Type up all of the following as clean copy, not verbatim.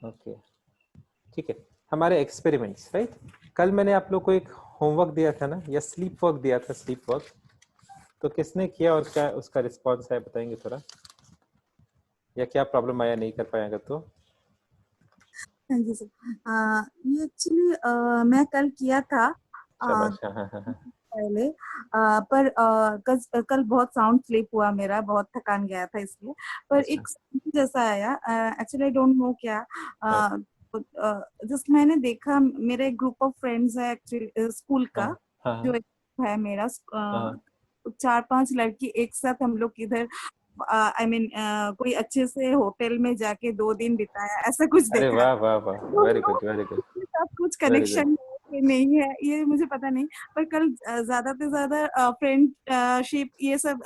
Okay, ठीक है। हमारे एक्सपेरिमेंट्स, राइट? कल मैंने आप लोग को एक होमवर्क दिया था ना, या स्लीप वर्क दिया था, स्लीप वर्क। तो किसने किया और क्या उसका रिस्पॉन्स है, बताएंगे थोड़ा? या क्या प्रॉब्लम आया, नहीं कर पाएगा तो? हाँ जी सर। ये एक्चुअली मैं कल किया था शाबाश, हाँ हाँ हाँ हाँ। पहले, पर कल बहुत साउंड स्लीप हुआ मेरा, बहुत थकान गया था इसलिए। पर अच्छा, एक जैसा आया, एक्चुअली आई डोंट नो क्या, हाँ जस्ट मैंने देखा, मेरा एक ग्रुप ऑफ फ्रेंड्स है एक्चुअली स्कूल हाँ का, हाँ हाँ जो एक है मेरा, हाँ। 4-5 लड़की एक साथ हम लोग इधर, आई मीन कोई अच्छे से होटल में जाके 2 दिन बिताया, ऐसा कुछ अरे देखा। वाह वाह वाह, वेरी दोनों गुड वेरी गुड के साथ कुछ वेरी गुड। कनेक्शन है कि नहीं है ये मुझे पता नहीं, पर कल ज्यादा से ज्यादा फ्रेंडशिप, ये सब,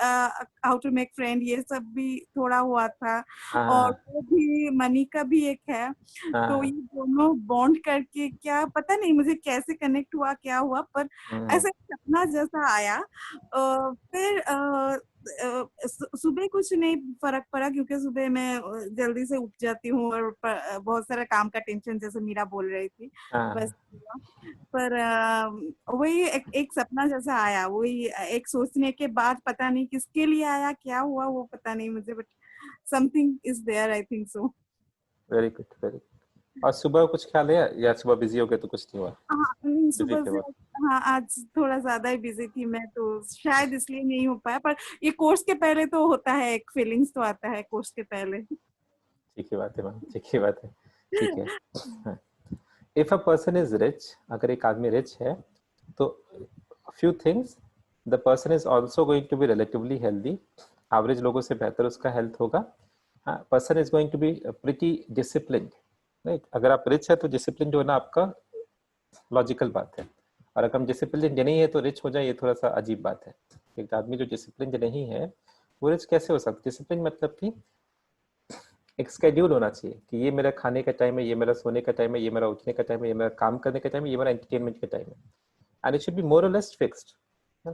हाउ टू मेक फ्रेंड, ये सब भी थोड़ा हुआ था। हाँ और हाँ वो भी मनी का भी एक है, हाँ तो हाँ। ये दोनों बॉन्ड करके क्या पता नहीं मुझे कैसे कनेक्ट हुआ, क्या हुआ, पर हम्म, ऐसा सपना जैसा आया। फिर सुबह कुछ नहीं फर्क पड़ा, क्योंकि सुबह मैं जल्दी से उठ जाती हूँ, और बहुत सारा काम का टेंशन, जैसे मीरा बोल रही थी, बस। हाँ पर वही एक सपना जैसा आया, वही एक सोचने के बाद, पता नहीं किसके लिए आया, क्या हुआ वो पता नहीं मुझे, but something is there, I think so. Very good very good. और सुबह कुछ ख्याल है, या सुबह बिजी हो गए तो कुछ नहीं हुआ? हाँ नहीं, बिजी सुबह थे से, बहुत? हाँ आज थोड़ा ज्यादा ही बिजी थी मैं, तो शायद इसलिए नहीं हो पाया, पर ये कोर्स के पहले तो होता है, एक फीलिंग्स तो आता है कोर्स के पहले। ठीक है बात है मैम, ठीक है बात है। ठीक है। If a person is rich, अगर एक आदमी रिच है, तो few things, the person is also going to be relatively healthy. Average लोगों से बेहतर उसका हेल्थ होगा। Person is going to be pretty disciplined, right? अगर आप रिच है तो डिसिप्लिन होना आपका लॉजिकल बात है। और अगर हम डिसिप्लिन नहीं है तो रिच हो जाए, ये थोड़ा सा अजीब बात है। एक आदमी जो डिसिप्लिन नहीं है, वो रिच कैसे हो सकता? डिसिप्लिन मतलब कि एक स्केड्यूल होना चाहिए कि ये मेरा खाने का टाइम है, ये मेरा सोने का टाइम है, ये मेरा उठने का टाइम है, ये मेरा काम करने का टाइम है, ये मेरा एंटरटेनमेंट का टाइम है। And it should be more और लेस फिक्स्ड।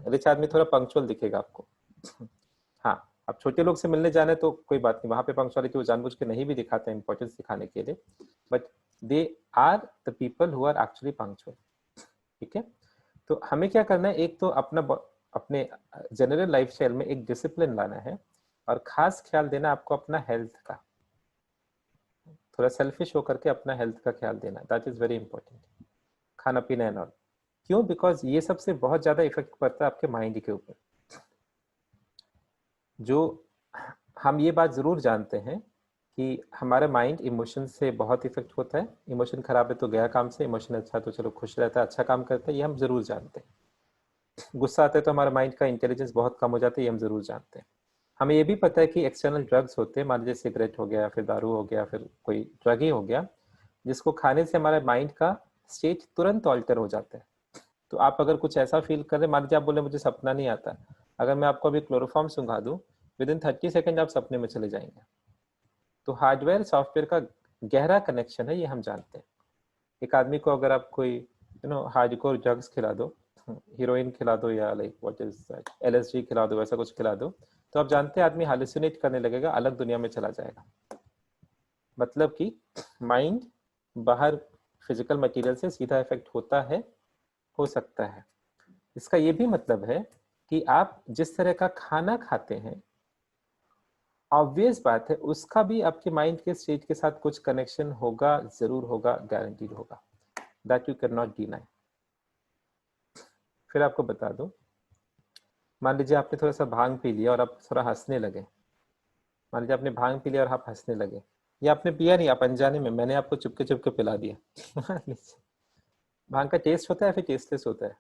रिच आदमी थोड़ा पंक्चुअल दिखेगा आपको। हाँ, अब छोटे लोग से मिलने जाना है तो कोई बात नहीं, वहां पे पंक्चुअलिटी वो जानबूझ के नहीं भी दिखाते हैं, इंपॉर्टेंस दिखाने के लिए। But they are the people who are actually punctual. ठीक है? तो हमें क्या करना है, एक तो अपने जनरल लाइफस्टाइल में एक डिसिप्लिन लाना है, और खास ख्याल देना आपको अपना हेल्थ का। थोड़ा सेल्फिश होकर के अपना हेल्थ का ख्याल देना, दैट इज वेरी इंपॉर्टेंट। खाना पीना एंड ऑल। क्यों? बिकॉज ये सबसे बहुत ज्यादा इफेक्ट पड़ता है आपके माइंड के ऊपर। जो हम ये बात जरूर जानते हैं कि हमारा माइंड इमोशन से बहुत इफेक्ट होता है। इमोशन खराब है तो गया काम से, इमोशन अच्छा है तो चलो खुश रहता है, अच्छा काम करता है, ये हम जरूर जानते हैं। गुस्सा आता है तो हमारा माइंड का इंटेलिजेंस बहुत कम हो जाता है, ये हम जरूर जानते हैं। हमें ये भी पता है कि एक्सटर्नल ड्रग्स होते हैं, मान लीजिए सिगरेट हो गया, फिर दारू हो गया, फिर कोई ड्रग ही हो गया, जिसको खाने से हमारे माइंड का स्टेट तुरंत ऑल्टर हो जाता है। तो आप अगर कुछ ऐसा फील कर रहे हैं, मान लीजिए आप बोले मुझे सपना नहीं आता, अगर मैं आपको अभी क्लोरोफॉर्म सुंघा दूं, विद इन 30 सेकेंड आप सपने में चले जाएंगे। तो हार्डवेयर सॉफ्टवेयर का गहरा कनेक्शन है, ये हम जानते हैं। एक आदमी को अगर आप कोई हार्डकोर ड्रग्स खिला दो, हीरोइन खिला दो, या लाइक व्हाट इज LSD खिला दो, वैसा कुछ खिला दो, तो आप जानते हैं आदमी हालुसिनेट करने लगेगा, अलग दुनिया में चला जाएगा। मतलब कि माइंड बाहर फिजिकल मटेरियल से सीधा इफेक्ट होता है, हो सकता है। इसका ये भी मतलब है कि आप जिस तरह का खाना खाते हैं, ऑब्वियस बात है उसका भी आपके माइंड के स्टेट के साथ कुछ कनेक्शन होगा, जरूर होगा, गारंटीड होगा। That you can not deny. फिर आपको बता दूं, मान लीजिए आपने थोड़ा सा भांग पी लिया और आप थोड़ा हंसने लगे। मान लीजिए आपने भांग पी लिया और आप हंसने लगे, या आपने पिया नहीं, आप अनजाने में, मैंने आपको चुपके चुपके पिला दिया। मान लीजिए, भांग का टेस्ट होता है फिर टेस्टलेस होता है?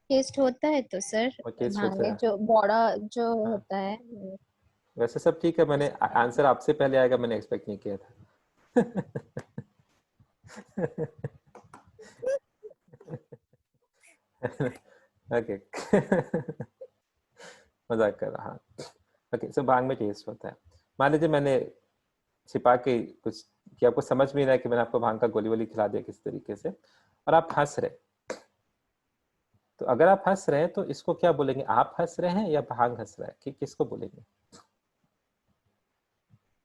टेस्ट होता है तो सर, और टेस्ट होता भांगे है। जो बड़ा जो हाँ, होता है। वैसे सब ठीक है, मैंने आंसर आपसे पहले आएगा, मैंने एक्सपेक्ट नहीं किया था। ओके। मजाक कर रहा। ओके, सो भांग में टेस्ट होता है। मान लीजिए मैंने छिपा के कुछ, कि आपको समझ में नहीं आया कि मैंने आपको भांग का गोली वोली खिला दिया किस तरीके से, और आप हंस रहे। तो अगर आप हंस रहे हैं तो इसको क्या बोलेंगे? आप हंस रहे हैं या भांग हंस रहा है, कि किसको बोलेंगे?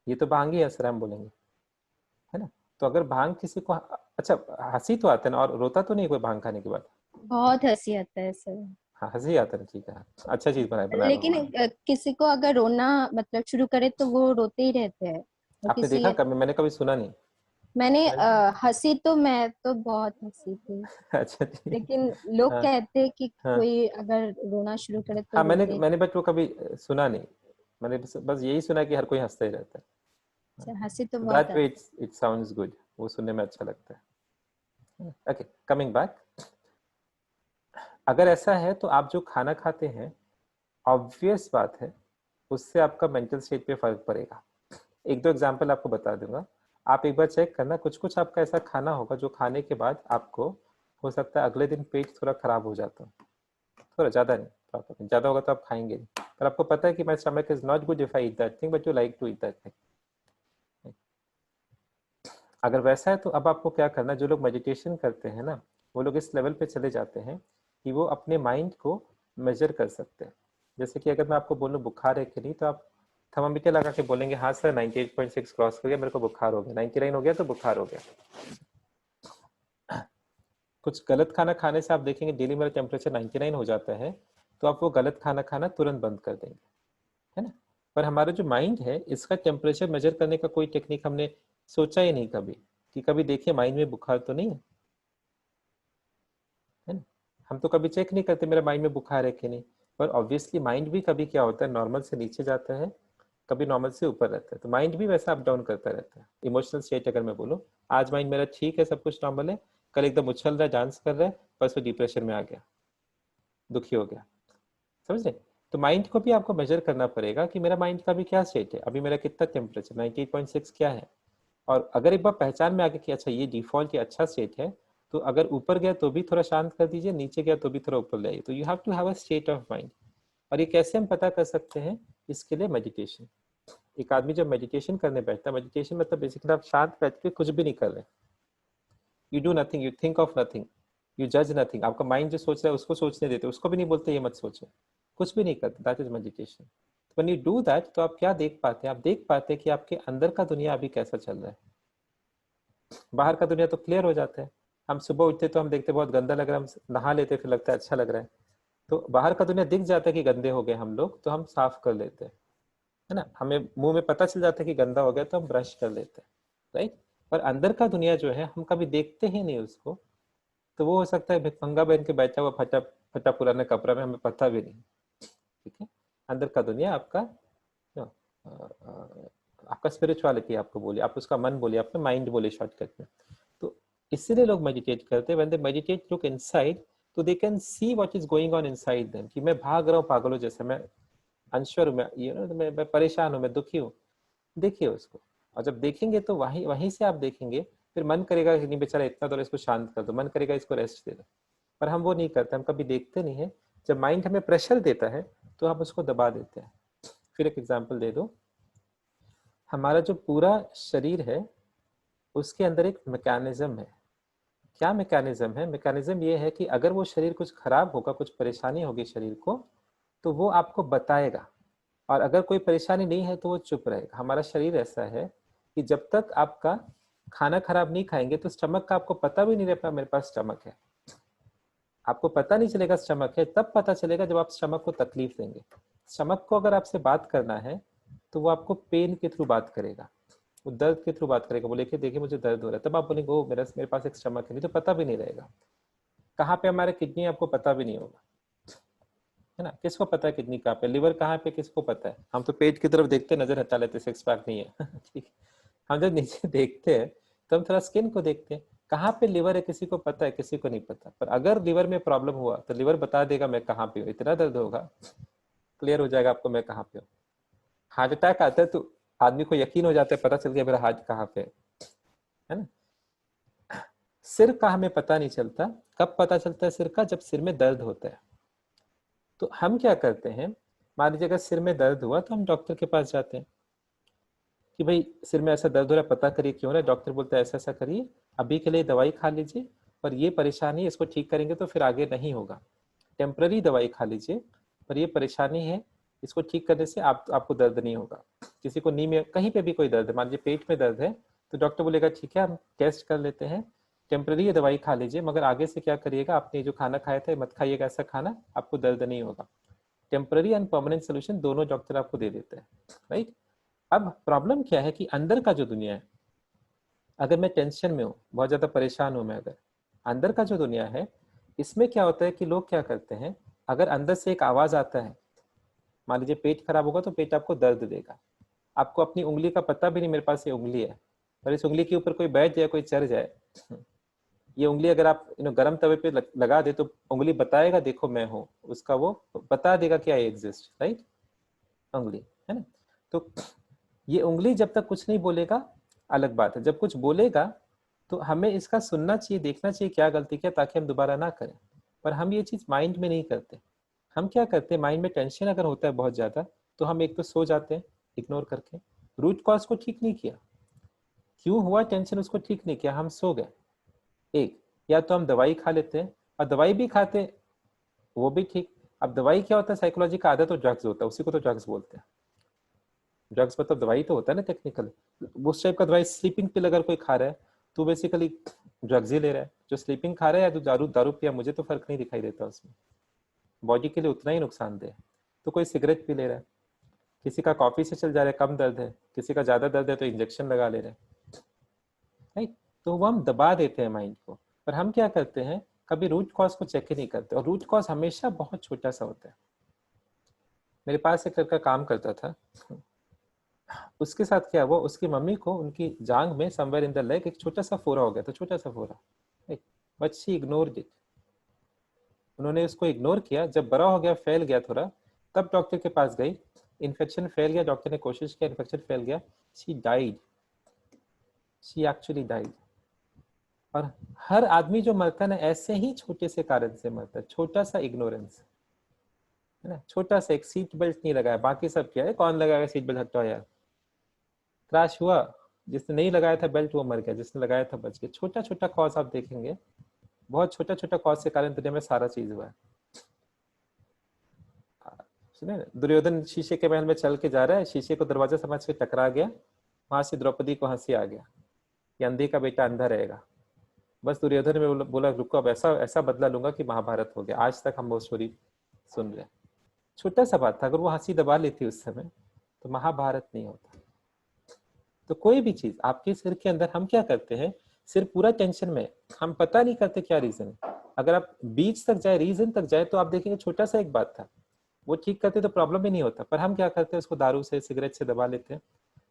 ये तो भांग ही हंस रहा है हम बोलेंगे। है ना? तो अगर भांग किसी को अच्छा हंसी तो आता है ना, और रोता तो नहीं कोई भांग खाने के बाद? बहुत हंसी आता है सर। हाँ हंसी आता है ना, ठीक है, अच्छा चीज बना रहा लेकिन हूँ। किसी को अगर रोना मतलब शुरू करे तो वो रोते ही रहते हैं। और आपने किसी देखा कभी? मैंने कभी सुना नहीं। मैंने मैंने हंसी तो मैं तो बहुत हंसी थी। अच्छा ठीक। लेकिन लोग हाँ कहते हैं कि हाँ कोई अगर रोना शुरू करे तो हाँ, मैंने रोते। मैंने बट वो कभी सुना नहीं। मैंने बस यही सुना कि हर कोई हंसता ही रहता है। अच्छा, हंसी तो बहुत दैट वे आती इट साउंड्स गुड, वो सुनने में अच्छा लगता है। ओके, कमिंग बैक, अगर ऐसा है तो आप जो खाना खाते हैं, ऑब्वियस बात है उससे आपका मेंटल स्टेट पे फर्क पड़ेगा। एक दो एग्जांपल आपको बता दूंगा, आप एक बार चेक करना, कुछ कुछ आपका ऐसा खाना होगा जो खाने के बाद आपको हो सकता है अगले दिन पेट थोड़ा खराब हो जाता हो, थोड़ा ज़्यादा नहीं, थोड़ा ज़्यादा होगा तो आप खाएंगे नहीं, पर आपको पता है कि my stomach is not good if I eat that thing but you like to eat that thing. अगर वैसा है तो अब आपको क्या करना है, जो लोग मेडिटेशन करते हैं ना, वो लोग इस लेवल पे चले जाते हैं कि वो अपने माइंड को मेजर कर सकते हैं। जैसे कि अगर मैं आपको बोलूँ बुखार है कि नहीं, तो आप थर्मामीटर लगा के बोलेंगे हाँ सर 98.6 क्रॉस कर गया, मेरे को बुखार हो गया, 99 हो गया तो बुखार हो गया। कुछ गलत खाना खाने से आप देखेंगे डेली मेरा टेम्परेचर 99 हो जाता है, तो आप वो गलत खाना खाना तुरंत बंद कर देंगे, है ना? पर हमारा जो माइंड है इसका टेम्परेचर मेजर करने का कोई टेक्निक हमने सोचा ही नहीं कभी, कि कभी देखिए माइंड में बुखार तो नहीं है ना? हम तो कभी चेक नहीं करते मेरा माइंड में बुखार है कि नहीं। पर ऑब्वियसली माइंड भी कभी क्या होता है, नॉर्मल से नीचे जाता है, कभी नॉर्मल से ऊपर रहता है, तो माइंड भी वैसा अप डाउन करता रहता है। इमोशनल स्टेट अगर मैं बोलूँ, आज माइंड मेरा ठीक है, सब कुछ नॉर्मल है, कल एकदम उछल रहा है, डांस कर रहा है, परसों डिप्रेशन में आ गया, दुखी हो गया, समझ रहे? तो माइंड को भी आपको मेजर करना पड़ेगा कि मेरा माइंड का भी क्या स्टेट है, अभी मेरा कितना टेम्परेचर 98.6 क्या है। और अगर एक बार पहचान में आ गया कि अच्छा ये डिफॉल्ट या अच्छा स्टेट है, तो अगर ऊपर गया तो भी थोड़ा शांत कर दीजिए, नीचे गया तो भी थोड़ा ऊपर लाइए। तो you have to have a state of mind. और ये कैसे हम पता कर सकते हैं? इसके लिए मेडिटेशन। एक आदमी जब मेडिटेशन करने बैठता है, मेडिटेशन मतलब बेसिकली आप शांत बैठ के कुछ भी नहीं कर रहे, you do nothing, you think of nothing, you जज नथिंग। आपका माइंड जो सोच रहा है उसको सोचने देते, उसको भी नहीं बोलते ये मत सोचो, कुछ भी नहीं करते, that is meditation. When you do that, तो आप क्या देख पाते हैं? आप देख पाते हैं कि आपके अंदर का दुनिया अभी कैसा चल रहा है। बाहर का दुनिया तो क्लियर हो जाता है, हम सुबह उठते तो हम देखते बहुत गंदा लग रहा है, हम नहा लेते फिर लगता है अच्छा लग रहा है। तो बाहर का दुनिया दिख जाता है कि गंदे हो गए हम लोग, तो हम साफ कर लेते हैं, है ना? हमें मुंह में पता चल जाता है कि गंदा हो गया तो हम ब्रश कर लेते हैं, राइट? पर अंदर का दुनिया जो है हम कभी देखते ही नहीं उसको। तो वो हो सकता है भिखमंगा बन के बैठा हुआ फटा फटा पुराने कपड़ा में, हमें पता भी नहीं, ठीक है? अंदर का दुनिया आपका आपका स्पिरिचुअलिटी, आपको बोलिए, आप उसका मन बोलिए, अपने माइंड बोलिए शॉर्टकट में। तो इसीलिए लोग मेडिटेट करते हैं। When they meditate look inside, तो they can see what is going on inside them, कि मैं भाग रहा हूँ पागलों जैसे, मैं अनश्योर हूँ, मैं मैं परेशान हूँ, मैं दुखी हूँ। देखिए उसको, और जब देखेंगे तो वहीं वहीं से आप देखेंगे, फिर मन करेगा कि नहीं बेचारा इतना दौर, इसको शांत कर दो, मन करेगा इसको रेस्ट दे दो। पर हम वो नहीं करते, हम कभी देखते नहीं है। जब माइंड हमें प्रेशर देता है तो हम उसको दबा देते हैं। फिर एक एग्जांपल दे दो, हमारा जो पूरा शरीर है उसके अंदर एक मैकेनिज्म है। क्या मैकेनिज्म है? मैकेनिज्म ये है कि अगर वो शरीर कुछ खराब होगा, कुछ परेशानी होगी शरीर को, तो वो आपको बताएगा। और अगर कोई परेशानी नहीं है तो वो चुप रहेगा। हमारा शरीर ऐसा है कि जब तक आपका खाना खराब नहीं खाएंगे तो स्टमक का आपको पता भी नहीं रहता मेरे पास स्टमक है। आपको पता नहीं चलेगा स्टमक है, तब पता चलेगा जब आप स्टमक को तकलीफ देंगे। स्टमक को अगर आपसे बात करना है तो वो आपको पेन के थ्रू बात करेगा, वो दर्द के थ्रू बात करेगा, बोले कि देखिए मुझे दर्द हो रहा है, तब आप बोलेंगे ओ मेरे पास एक स्टमक है, नहीं तो पता भी नहीं रहेगा। कहाँ पे हमारे किडनी आपको पता भी नहीं होगा, है ना? किसको पता है किडनी कहाँ पे, लिवर कहाँ पे, किसको पता है? हम तो पेट की तरफ देखते नजर हटा लेते, सिक्स पैक नहीं है ठीक है। हम जब नीचे देखते हैं तो हम थोड़ा स्किन को देखते हैं, कहाँ पे लिवर है किसी को पता है, किसी को नहीं पता। पर अगर लिवर में प्रॉब्लम हुआ तो लिवर बता देगा मैं कहाँ पे हूँ, इतना दर्द होगा, क्लियर हो जाएगा आपको मैं कहाँ पे हूँ। हार्ट अटैक आता है तो आदमी को यकीन हो जाता है, पता चल गया मेरा हार्ट कहाँ पे है ना? सिर का हमें पता नहीं चलता, कब पता चलता है सिर का? जब सिर में दर्द होता है। तो हम क्या करते हैं, मान लीजिए अगर सिर में दर्द हुआ तो हम डॉक्टर के पास जाते हैं कि भाई सिर में ऐसा दर्द हो रहा है, पता करिए क्यों रहा है। डॉक्टर बोलता है ऐसा ऐसा करिए, अभी के लिए दवाई खा लीजिए, पर ये परेशानी है, इसको ठीक करेंगे तो फिर आगे नहीं होगा। टेम्पररी दवाई खा लीजिए, पर ये परेशानी है, इसको ठीक करने से आपको दर्द नहीं होगा। किसी को नी में कहीं पे भी कोई दर्द है, मान लीजिए पेट में दर्द है, तो डॉक्टर बोलेगा ठीक है हम टेस्ट कर लेते हैं, टेम्पररी ये दवाई खा लीजिए, मगर आगे से क्या करिएगा, आपने जो खाना खाया था मत खाइएगा ऐसा खाना, आपको दर्द नहीं होगा। टेम्पररी एंड परमानेंट सोल्यूशन दोनों डॉक्टर आपको दे देते हैं, राइट। अब प्रॉब्लम क्या है कि अंदर का जो दुनिया है, अगर मैं टेंशन में हूँ, बहुत ज्यादा परेशान हूँ मैं, अगर अंदर का जो दुनिया है, इसमें क्या होता है कि लोग क्या करते हैं, अगर अंदर से एक आवाज आता है, मान लीजिए पेट खराब होगा तो पेट आपको दर्द देगा, आपको अपनी उंगली का पता भी नहीं मेरे पास ये उंगली है, पर इस उंगली के ऊपर कोई बैठ जाए, कोई चढ़ जाए, ये उंगली अगर आप गर्म तवे पे लगा दे तो उंगली बताएगा देखो मैं हूँ, उसका वो बता देगा कि आई एग्जिस्ट, राइट, उंगली है ना। तो ये उंगली जब तक कुछ नहीं बोलेगा अलग बात है, जब कुछ बोलेगा तो हमें इसका सुनना चाहिए, देखना चाहिए क्या गलती किया, ताकि हम दोबारा ना करें। पर हम ये चीज माइंड में नहीं करते। हम क्या करते हैं, माइंड में टेंशन अगर होता है बहुत ज्यादा, तो हम एक तो सो जाते हैं इग्नोर करके, रूट कॉज को ठीक नहीं किया, क्यों हुआ टेंशन उसको ठीक नहीं किया, हम सो गए। एक, या तो हम दवाई खा लेते हैं, और दवाई भी खाते वो भी ठीक। अब दवाई क्या होता है, साइकोलॉजी का आदत, तो ड्रग्स होता है, उसी को तो ड्रग्स बोलते हैं। ड्रग्स मतलब दवाई तो होता है ना टेक्निकल, उस टाइप का दवाई। स्लीपिंग पिल अगर कोई खा रहा है तो बेसिकली ड्रग्स ही ले रहा है। जो स्लीपिंग खा रहा है या जो दारू दारू पिया, मुझे तो फर्क नहीं दिखाई देता उसमें, बॉडी के लिए उतना ही नुकसानदेह है। तो कोई सिगरेट पी ले रहा है, किसी का कॉफी से चल जा रहा है, कम दर्द है, किसी का ज्यादा दर्द है तो इंजेक्शन लगा ले रहे हैं, राइट। तो वो हम दबा देते हैं माइंड को। पर हम क्या करते हैं, कभी रूट कॉज को चेक ही नहीं करते, और रूट कॉज हमेशा बहुत छोटा सा होता है। मेरे पास एक लड़का काम करता था, उसके साथ क्या हुआ, उसकी मम्मी को उनकी जांग में समवेयर इन द लेग एक छोटा सा फोरा हो गया था, छोटा सा फोरा, बट शी इग्नोर्ड इट। उन्होंने उसको इग्नोर किया, जब बड़ा हो गया, फैल गया थोड़ा, तब डॉक्टर के पास गई, इन्फेक्शन फैल गया, डॉक्टर ने कोशिश किया, इन्फेक्शन फैल गया, she died, she actually died. और हर आदमी जो मरता है ना, ऐसे ही छोटे से कारण से मरता है, छोटा सा इग्नोरेंस है ना, छोटा सा एक सीट बेल्ट नहीं लगाया, बाकी सब क्या है, कौन लगाएगा सीट बेल्ट, हटो यार, क्रैश हुआ, जिसने नहीं लगाया था बेल्ट वो मर गया, जिसने लगाया था बच गया। छोटा छोटा कॉज आप देखेंगे, बहुत छोटा छोटा कॉज के कारण दुनिया में सारा चीज हुआ है। सुने ना, दुर्योधन शीशे के महल में चल के जा रहा है, शीशे को दरवाजा समझ के टकरा गया, वहां से द्रौपदी को हंसी आ गया कि अंधे का बेटा अंधा रहेगा। बस दुर्योधन में बोला रुको, अब ऐसा ऐसा बदला लूंगा कि महाभारत हो गया। आज तक हम वो स्टोरी सुन रहे हैं। छोटा सा बात था, अगर वो हंसी दबा लेती उस समय तो महाभारत नहीं होता। तो कोई भी चीज आपके सिर के अंदर, हम क्या करते हैं, सिर पूरा टेंशन में, हम पता नहीं करते क्या रीजन है। अगर आप बीच तक जाए, रीजन तक जाए, तो आप देखेंगे छोटा सा एक बात था, वो ठीक करते तो प्रॉब्लम ही नहीं होता। पर हम क्या करते हैं, उसको दारू से, सिगरेट से दबा लेते हैं,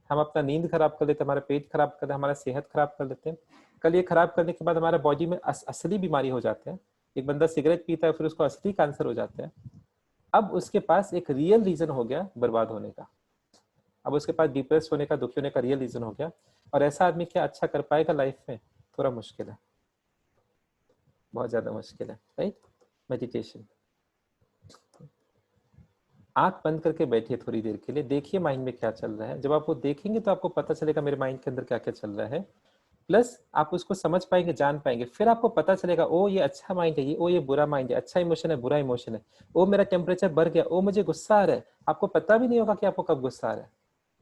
हम अपना नींद खराब कर लेते हैं, हमारा पेट खराब कर लेते हैं, हमारा सेहत खराब कर लेते हैं। कल ये खराब करने के बाद हमारा बॉडी में असली बीमारी हो जाते हैं। एक बंदा सिगरेट पीता है, फिर उसको असली कैंसर हो जाता है। अब उसके पास एक रियल रीजन हो गया बर्बाद होने का, अब उसके पास डिप्रेस होने का, दुखी होने का रियल रीजन हो गया। और ऐसा आदमी क्या अच्छा कर पाएगा लाइफ में, थोड़ा मुश्किल है, बहुत ज्यादा मुश्किल है, राइट। मेडिटेशन, आंख बंद करके बैठिए थोड़ी देर के लिए, देखिए माइंड में क्या चल रहा है। जब आप वो देखेंगे तो आपको पता चलेगा मेरे माइंड के अंदर क्या क्या चल रहा है, प्लस आप उसको समझ पाएंगे, जान पाएंगे। फिर आपको पता चलेगा, ओ ये अच्छा माइंड है, ये ओ ये बुरा माइंड है, अच्छा इमोशन है, बुरा इमोशन है, ओ मेरा टेम्परेचर बढ़ गया, ओ मुझे गुस्सा आ रहा है। आपको पता भी नहीं होगा कि आपको कब गुस्सा आ रहा है,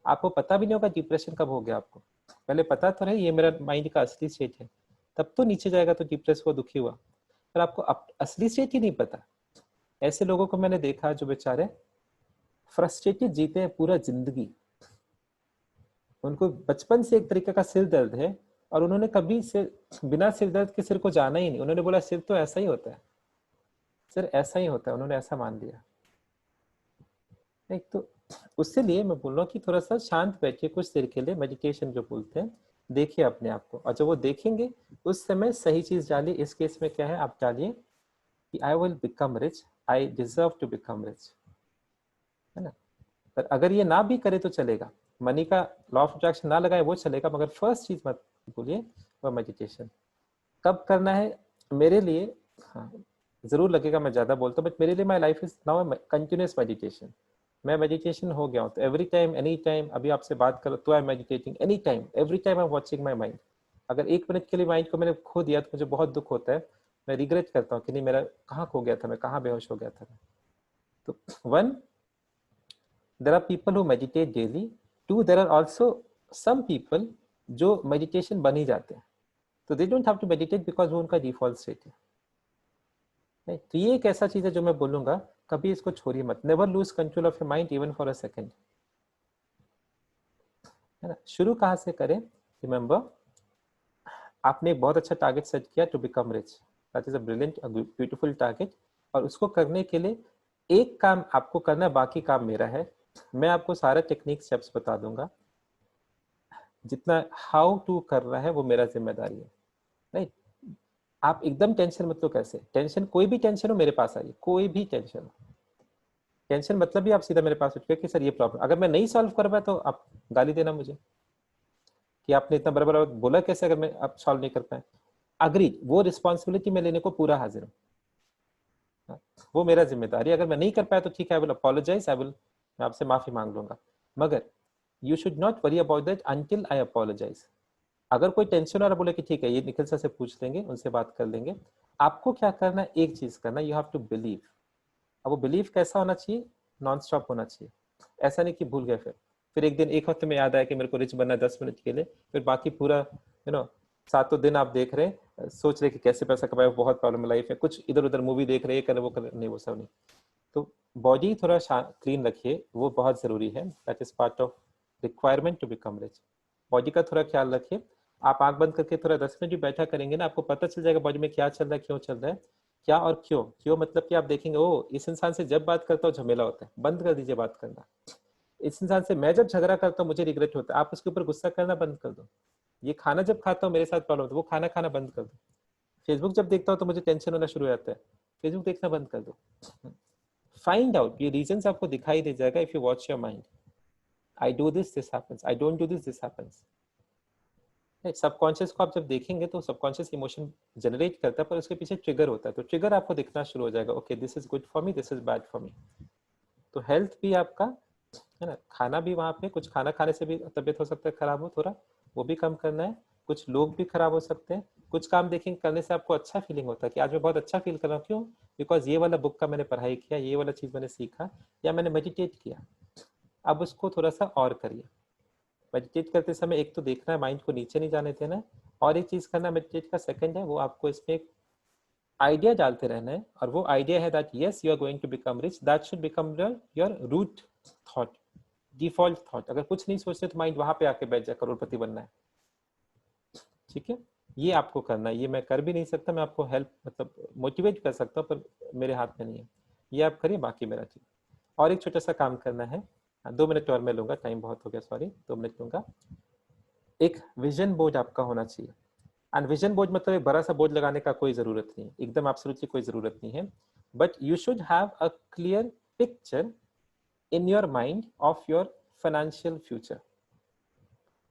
आपको पता भी नहीं होगा डिप्रेशन कब हो गया आपको। पहले पता तो रहे ये मेरा माइंड का असली स्टेट है, तब तो नीचे जाएगा तो डिप्रेस हुआ, दुखी हुआ। पर आपको असली स्टेट ही नहीं पता। ऐसे लोगों को मैंने देखा जो बेचारे फ्रस्ट्रेटेड जीते हैं पूरा जिंदगी, उनको बचपन से एक तरीके का सिर दर्द है, और उन्होंने कभी बिना सिर दर्द के सिर को जाना ही नहीं। उन्होंने बोला सिर तो ऐसा ही होता है, सिर ऐसा ही होता है, उन्होंने ऐसा मान लिया। एक तो उससे लिए मैं बोल रहा हूँ कि थोड़ा सा शांत बैठिए कुछ देर के लिए, मेडिटेशन जो बोलते हैं, देखिए अपने आप को। और जब वो देखेंगे उस समय सही चीज डालिए। इस केस में क्या है, आप डालिए कि I will become rich, I deserve to become rich, है ना। पर अगर ये ना भी करे तो चलेगा, मनी का लॉ ऑफ अट्रैक्शन ना लगाए वो चलेगा, मगर फर्स्ट चीज मत बोलिए वो मेडिटेशन। कब करना है मेरे लिए, हाँ जरूर लगेगा मैं ज्यादा बोलता हूँ, बट मेरे लिए my life is now continuous meditation. मैं मेडिटेशन हो गया हूँ, तो एवरी टाइम एनी टाइम, अभी आपसे बात करो तो I am meditating, any time every time I am watching my mind. अगर 1 मिनट के लिए माइंड को मैंने खो दिया तो मुझे बहुत दुख होता है, मैं रिग्रेट करता हूँ कि नहीं मेरा कहाँ खो गया था, मैं कहाँ बेहोश हो गया था। तो 1, there are people who meditate daily. 2, there are also some people जो मेडिटेशन बन ही जाते हैं, तो they don't have to meditate because वो उनका डिफॉल्ट स्टेट है। नहीं, तो ये एक ऐसा चीज है जो मैं बोलूंगा, कभी इसको छोड़िए मत, never lose control of your mind even for a second, है ना। शुरू कहाँ से करें? रिमेंबर, आपने एक बहुत अच्छा टारगेट सेट किया to become rich, that is a brilliant beautiful target, और उसको करने के लिए एक काम आपको करना है, बाकी काम मेरा है। मैं आपको सारा टेक्निक स्टेप्स बता दूंगा, जितना हाउ टू करना है वो मेरा जिम्मेदारी है। राइट, आप एकदम टेंशन मत लो। कैसे टेंशन, कोई भी टेंशन हो मेरे पास आइए, कोई भी टेंशन हो। टेंशन मतलब भी आप सीधा मेरे पास उठ के कि सर ये प्रॉब्लम, अगर मैं नहीं सॉल्व कर पाया तो आप गाली देना मुझे कि आपने इतना बड़ा बोला कैसे, अगर मैं आप सॉल्व नहीं कर पाए। अग्री, वो रिस्पॉन्सिबिलिटी मैं लेने को पूरा हाजिर हूँ, वो मेरा जिम्मेदारी। अगर मैं नहीं कर पाया तो ठीक है, आई विल अपोलोजाइज, मैं आपसे माफी मांग लूंगा, मगर you should not worry about that until I apologise. अगर कोई टेंशन वाला बोले कि ठीक है, ये निखिल सर से पूछ लेंगे, उनसे बात कर लेंगे, आपको क्या करना है, एक चीज करना, यू हैव टू बिलीव। अब वो बिलीव कैसा होना चाहिए? नॉन स्टॉप होना चाहिए। ऐसा नहीं कि भूल गए, फिर एक दिन, एक हफ्ते में याद आया कि मेरे को रिच बनना है 10 मिनट के लिए, फिर बाकी पूरा सातों दिन आप देख रहे सोच रहे कि कैसे पैसा कमाए, बहुत प्रॉब्लम है लाइफ है, कुछ इधर उधर मूवी देख रहे, कर वो कर नहीं, वो सब नहीं। तो बॉडी थोड़ा क्लीन रखिए, वो बहुत जरूरी है, that is part of requirement to become rich. Body का थोड़ा ख्याल रखिए। आप आंख बंद करके थोड़ा 10 मिनट भी बैठा करेंगे ना, आपको पता चल जाएगा बॉडी में क्या चल रहा है, क्यों चल रहा है, क्या और क्यों। क्यों मतलब कि आप देखेंगे, ओ इस इंसान से जब बात करता हूँ झमेला होता है, बंद कर दीजिए बात करना। इस इंसान से मैं जब झगड़ा करता हूँ मुझे रिग्रेट होता है, आप उसके ऊपर गुस्सा करना बंद कर दो। ये खाना जब खाता हूँ मेरे साथ प्रॉब्लम होता है, वो खाना खाना बंद कर दो। फेसबुक जब देखता हूँ तो मुझे टेंशन होना शुरू हो जाता है, फेसबुक देखना बंद कर दो। फाइंड आउट, ये रीजंस आपको दिखाई दे जाएगा if you watch your mind. I do this, this happens, I don't do this, this happens. Subconscious को आप जब देखेंगे तो सबकॉन्शियस इमोशन जनरेट करता है, पर उसके पीछे ट्रिगर होता है, तो ट्रिगर आपको दिखना शुरू हो जाएगा, okay this is good for me, this is bad for me. तो हेल्थ भी आपका, है ना, खाना भी वहाँ पे, कुछ खाना खाने से भी तबीयत हो सकता है खराब हो थोड़ा, वो भी कम करना है। कुछ लोग भी खराब हो सकते हैं, कुछ काम देखेंगे करने से आपको अच्छा फीलिंग होता है कि आज मैं बहुत अच्छा फील कर रहा हूँ, क्यों? बिकॉज ये वाला बुक का मैंने पढ़ाई किया, ये वाला चीज मैंने सीखा, या मैंने मेडिटेट किया। अब उसको थोड़ा सा और करिए। मेडिटेट करते समय एक तो देखना है माइंड को नीचे नहीं जाने देना है, और एक चीज करना मेडिटेट का सेकंड है, वो आपको इसमें एक आइडिया डालते रहना है, और वो आइडिया है that yes you are going to become rich, that should become your root thought, default thought. अगर कुछ नहीं सोचते तो माइंड वहां पे आके बैठ जाए, करोड़पति बनना है, ठीक है। ये आपको करना है, ये मैं कर भी नहीं सकता, मैं आपको हेल्प मतलब मोटिवेट कर सकता हूँ, पर मेरे हाथ में नहीं है। ये आप करिए, बाकी मेरा चीज। और एक छोटा सा काम करना है, 2 मिनट और मैं लूंगा, टाइम बहुत हो गया, सॉरी 2 मिनट लूंगा। एक विजन बोर्ड आपका होना चाहिए। एंड विजन बोर्ड मतलब एक बड़ा सा बोर्ड लगाने का कोई जरूरत नहीं है, एकदम एब्सोल्युटली कोई जरूरत नहीं है, but you should have a clear picture in your mind of your financial future.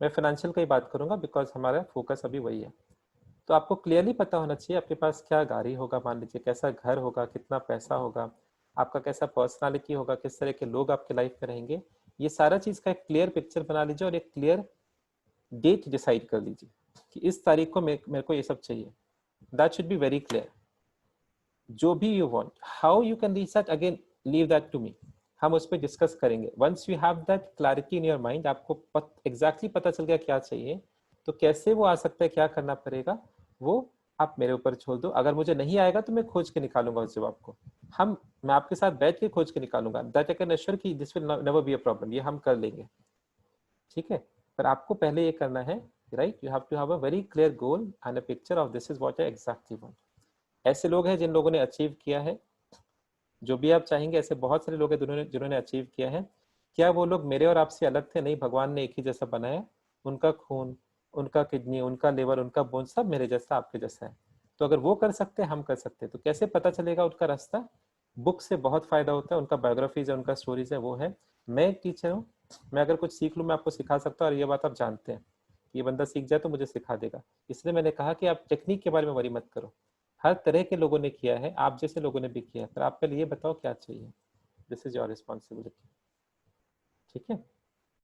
मैं फाइनेंशियल की बात करूंगा बिकॉज हमारा फोकस अभी वही है। तो आपको क्लियरली पता होना चाहिए आपके पास क्या गाड़ी होगा, मान लीजिए कैसा घर होगा, कितना पैसा होगा, आपका कैसा पर्सनालिटी होगा, किस तरह के लोग आपके लाइफ में रहेंगे। ये सारा चीज का एक क्लियर पिक्चर बना लीजिए, और एक क्लियर डेट डिसाइड कर लीजिए कि इस तारीख को मेरे को ये सब चाहिए। That should be very clear. जो भी you want, how you can reach that, again leave that to me, हम उस पर डिस्कस करेंगे। Once you have that clarity in your mind, आपको एग्जैक्टली पता चल गया क्या चाहिए, तो कैसे वो आ सकता है, क्या करना पड़ेगा, वो आप मेरे ऊपर छोड़ दो। अगर मुझे नहीं आएगा तो मैं खोज के निकालूंगा उस जवाब को। मैं आपके साथ बैठ के खोज के निकालूंगा, दैट आई कैन एश्योर कि this will never be a problem, ये हम कर लेंगे, ठीक है। पर आपको पहले ये करना है, right, you have to have a very clear goal and a picture of this is what I exactly want. ऐसे लोग हैं जिन लोगों ने अचीव किया है, जो भी आप चाहेंगे, ऐसे बहुत सारे लोग हैं जिन्होंने अचीव किया है। क्या वो लोग मेरे और आपसे अलग थे? नहीं, भगवान ने एक ही जैसा बनाया। उनका खून, उनका किडनी, उनका लिवर, उनका बोन सब मेरे जैसा, आपके जैसा है। तो अगर वो कर सकते हैं, हम कर सकते हैं। तो कैसे पता चलेगा उनका रास्ता? बुक से बहुत फायदा होता है, उनका बायोग्राफीज है, उनका स्टोरीज है, वो है। मैं एक टीचर हूँ, मैं अगर कुछ सीख लूँ मैं आपको सिखा सकता हूँ, और ये बात आप जानते हैं, ये बंदा सीख जाए तो मुझे सिखा देगा। इसलिए मैंने कहा कि आप टेक्निक के बारे में वरी मत करो, हर तरह के लोगों ने किया है, आप जैसे लोगों ने भी किया है, पर आप पहले ये बताओ क्या चाहिए। दिस इज योर रिस्पॉन्सिबिलिटी, ठीक है।